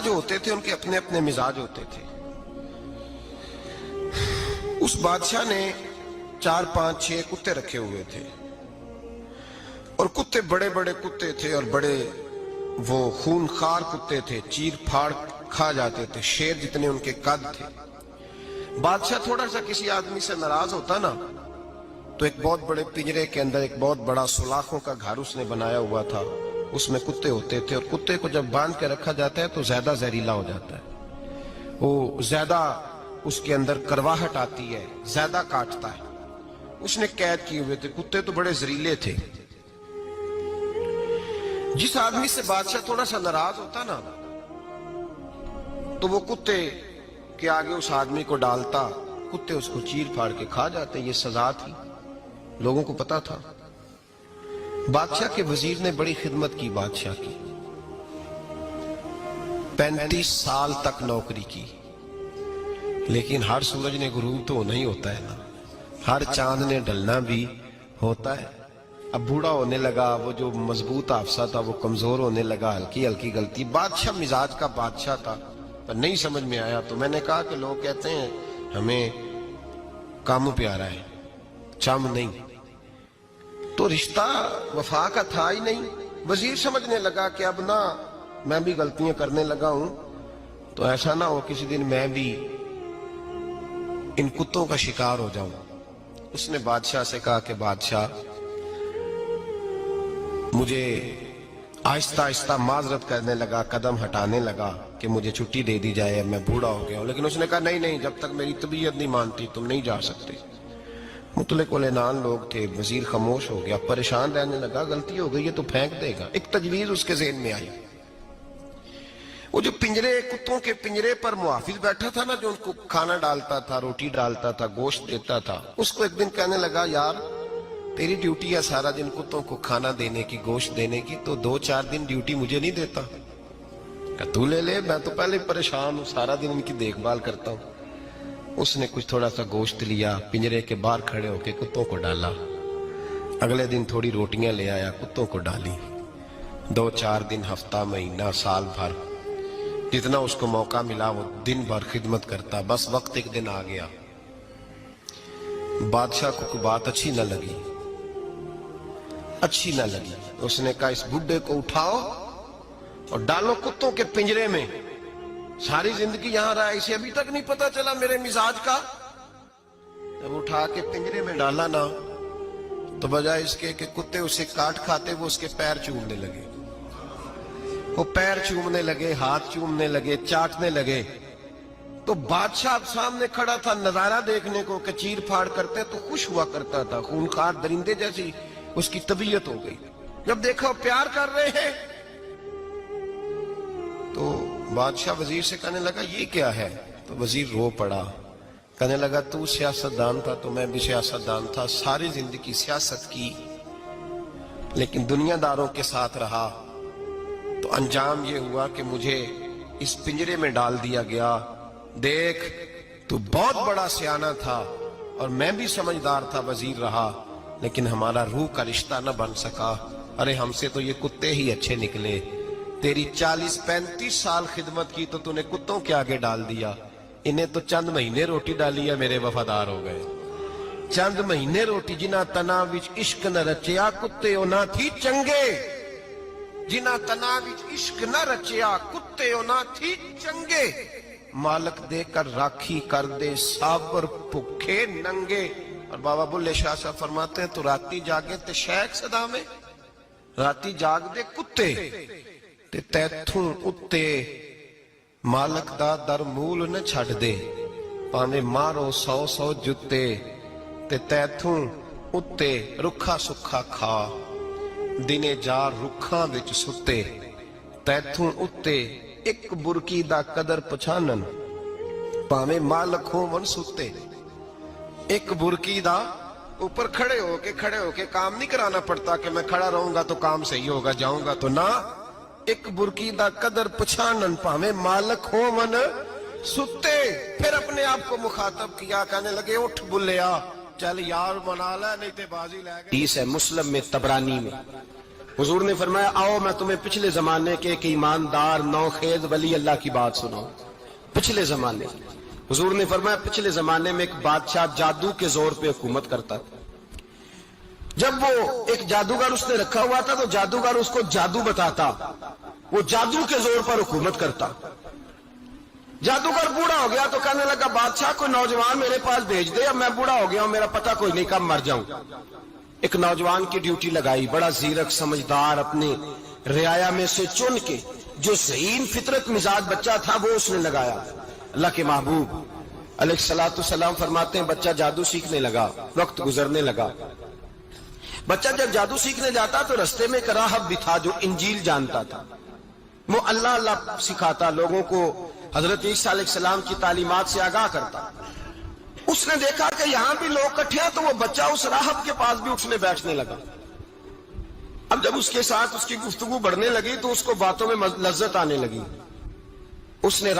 جو ہوتے تھے ان کے اپنے اپنے مزاج ہوتے تھے. اس بادشاہ نے 4 5 6 کتے رکھے ہوئے تھے اور کتے بڑے بڑے کتے تھے اور بڑے وہ خون خار کتے تھے, چیر پھاڑ کھا جاتے تھے, شیر جتنے ان کے قد تھے. بادشاہ تھوڑا سا کسی آدمی سے ناراض ہوتا نا تو ایک بہت بڑے پنجرے کے اندر ایک بہت بڑا سلاخوں کا گھر اس نے بنایا ہوا تھا, اس میں کتے ہوتے تھے اور کتے کو جب باندھ کے رکھا جاتا ہے تو زیادہ زہریلا ہو جاتا ہے, وہ زیادہ اس کے اندر کرواہٹ آتی ہے, زیادہ کاٹتا ہے. اس نے قید کیے ہوئے تھے, کتے تو بڑے زہریلے تھے. جس آدمی سے بادشاہ تھوڑا سا ناراض ہوتا نا تو وہ کتے کے آگے اس آدمی کو ڈالتا, کتے اس کو چیر پھاڑ کے کھا جاتے. یہ سزا تھی, لوگوں کو پتا تھا. بادشاہ کے وزیر نے بڑی خدمت کی بادشاہ کی, 35 سال تک نوکری کی. لیکن ہر سورج نے غروب تو نہیں ہوتا ہے نا, ہر چاند نے ڈھلنا بھی ہوتا ہے. اب بوڑھا ہونے لگا, وہ جو مضبوط حافظہ تھا وہ کمزور ہونے لگا, ہلکی ہلکی غلطی. بادشاہ مزاج کا بادشاہ تھا, پر نہیں سمجھ میں آیا. تو میں نے کہا کہ لوگ کہتے ہیں ہمیں کام پیارا ہے, چم نہیں. تو رشتہ وفا کا تھا ہی نہیں. وزیر سمجھنے لگا کہ اب نہ میں بھی غلطیاں کرنے لگا ہوں تو ایسا نہ ہو کسی دن میں بھی ان کتوں کا شکار ہو جاؤں. اس نے بادشاہ سے کہا کہ بادشاہ مجھے آہستہ آہستہ معذرت کرنے لگا, قدم ہٹانے لگا کہ مجھے چھٹی دے دی جائے, میں بوڑھا ہو گیا ہوں. لیکن اس نے کہا نہیں نہیں, جب تک میری طبیعت نہیں مانتی تم نہیں جا سکتے. مطلق العنان لوگ تھے. وزیر خاموش ہو گیا, پریشان رہنے لگا, غلطی ہو گئی ہے تو پھینک دے گا. ایک تجویز اس کے ذہن میں آئی. وہ جو پنجرے, کتوں کے پنجرے پر محافظ بیٹھا تھا نا, جو ان کو کھانا ڈالتا تھا, روٹی ڈالتا تھا, گوشت دیتا تھا, اس کو ایک دن کہنے لگا یار تیری ڈیوٹی ہے سارا دن کتوں کو کھانا دینے کی, گوشت دینے کی, تو 2 4 دن ڈیوٹی مجھے نہیں دیتا؟ کہ تو لے لے, میں تو پہلے پریشان ہوں, سارا دن ان کی دیکھ بھال کرتا ہوں. اس نے کچھ تھوڑا سا گوشت لیا, پنجرے کے باہر کھڑے ہو کے کتوں کو ڈالا. اگلے دن تھوڑی روٹیاں لے آیا, کتوں کو ڈالی. 2 4 دن, ہفتہ, مہینہ, سال بھر, جتنا اس کو موقع ملا وہ دن بھر خدمت کرتا. بس وقت ایک دن آ گیا, بادشاہ کو کوئی بات اچھی نہ لگی. اس نے کہا اس بڈھے کو اٹھاؤ اور ڈالو کتوں کے پنجرے میں. ساری زندگی یہاں رہا, اسے ابھی تک نہیں پتا چلا میرے مزاج کا. جب اٹھا کے پنجرے میں ڈالا نا تو بجائے اس کے کہ کتے اسے کاٹ کھاتے, وہ اس کے پیر چومنے لگے. وہ پیر چومنے لگے, ہاتھ چومنے لگے, چاٹنے لگے. تو بادشاہ اب سامنے کھڑا تھا نظارہ دیکھنے کو کہ چیر پھاڑ کرتے تو خوش ہوا کرتا تھا, خونخوار درندے جیسی اس کی طبیعت ہو گئی. جب دیکھا وہ پیار کر رہے ہیں تو بادشاہ وزیر سے کہنے لگا یہ کیا ہے؟ تو وزیر رو پڑا, کہنے لگا تو سیاستدان تھا تو میں بھی سیاستدان تھا, ساری زندگی سیاست کی لیکن دنیا داروں کے ساتھ رہا, تو انجام یہ ہوا کہ مجھے اس پنجرے میں ڈال دیا گیا. دیکھ تو بہت بڑا سیانہ تھا اور میں بھی سمجھدار تھا, وزیر رہا, لیکن ہمارا روح کا رشتہ نہ بن سکا. ارے ہم سے تو یہ کتے ہی اچھے نکلے. تیری 40 35 سال خدمت کی تو تو نے کتوں کے آگے ڈال دیا. انہیں تو چند مہینے روٹی ڈالی ہے, میرے وفادار ہو گئے. چند مہینے روٹی, جنہ تنا وچ عشق نہ رچیا کتے او نہ تھی چنگے. جنہ تنا وچ عشق نہ رچیا کتے او نہ تھی چنگے. مالک دے کر راکھی کر دے سابر بھکھے ننگے. اور بابا بلے شاہ صاحب فرماتے ہیں تو راتی جاگے تے شیخ صدا میں, راتی جاگ دے کتے تے تیتھوں اتے مالک دا در مول نہ چھڑ دے. پاویں مارو 100 جتے تے تیتھوں اتے رکھا سکھا کھا. دنے جار رکھاں وچ ستے تیتھوں اتے ایک برکی دا قدر پچھانن. پاویں مالک ہون ستے, ایک برکی دا اوپر کھڑے ہو کے کام نہیں کرانا پڑتا کہ میں کھڑا رہوں گا تو کام صحیح ہوگا, جاؤں گا تو نہ. ایک برکی دا قدر پچھانن پاویں مالک ہون ستے. پھر اپنے آپ کو مخاطب کیا, کہنے لگے اٹھ بلیا, چل یار منا لے نہیں تے بازی لے گئے. حدیث ہے مسلم میں, طبرانی میں, حضور نے فرمایا آؤ میں تمہیں پچھلے زمانے کے ایک ایماندار نوخیز ولی اللہ کی بات سناؤں. پچھلے زمانے حضور نے فرمایا پچھلے زمانے میں ایک بادشاہ جادو کے زور پہ حکومت کرتا تھا. جب وہ ایک جادوگر اس نے رکھا ہوا تھا تو جادوگر اس کو جادو بتاتا, وہ جادو کے زور پر حکومت کرتا. جادوگر بوڑھا ہو گیا تو کہنے لگا بادشاہ کوئی نوجوان میرے پاس بھیج دے, اب میں بوڑھا ہو گیا ہوں, میرا پتہ کوئی نہیں کب مر جاؤں. ایک نوجوان کی ڈیوٹی لگائی, بڑا زیرک سمجھدار, اپنے رعایا میں سے چن کے جو ذہین فطرت مزاج بچہ تھا وہ اس نے لگایا. اللہ کے محبوب علیہ الصلوۃ والسلام فرماتے ہیں بچہ جادو سیکھنے لگا, وقت گزرنے لگا. بچہ جب جادو سیکھنے جاتا تو رستے میں ایک راہب بھی تھا جو انجیل جانتا تھا, وہ اللہ اللہ سکھاتا, لوگوں کو حضرت عیسیٰ علیہ السلام کی تعلیمات سے آگاہ کرتا. اس نے دیکھا کہ یہاں بھی لوگ اکٹھے ہیں تو وہ بچہ اس راہب کے پاس بھی اٹھنے بیٹھنے لگا. اب جب اس کے ساتھ اس کی گفتگو بڑھنے لگی تو اس کو باتوں میں لذت آنے لگی. اس نے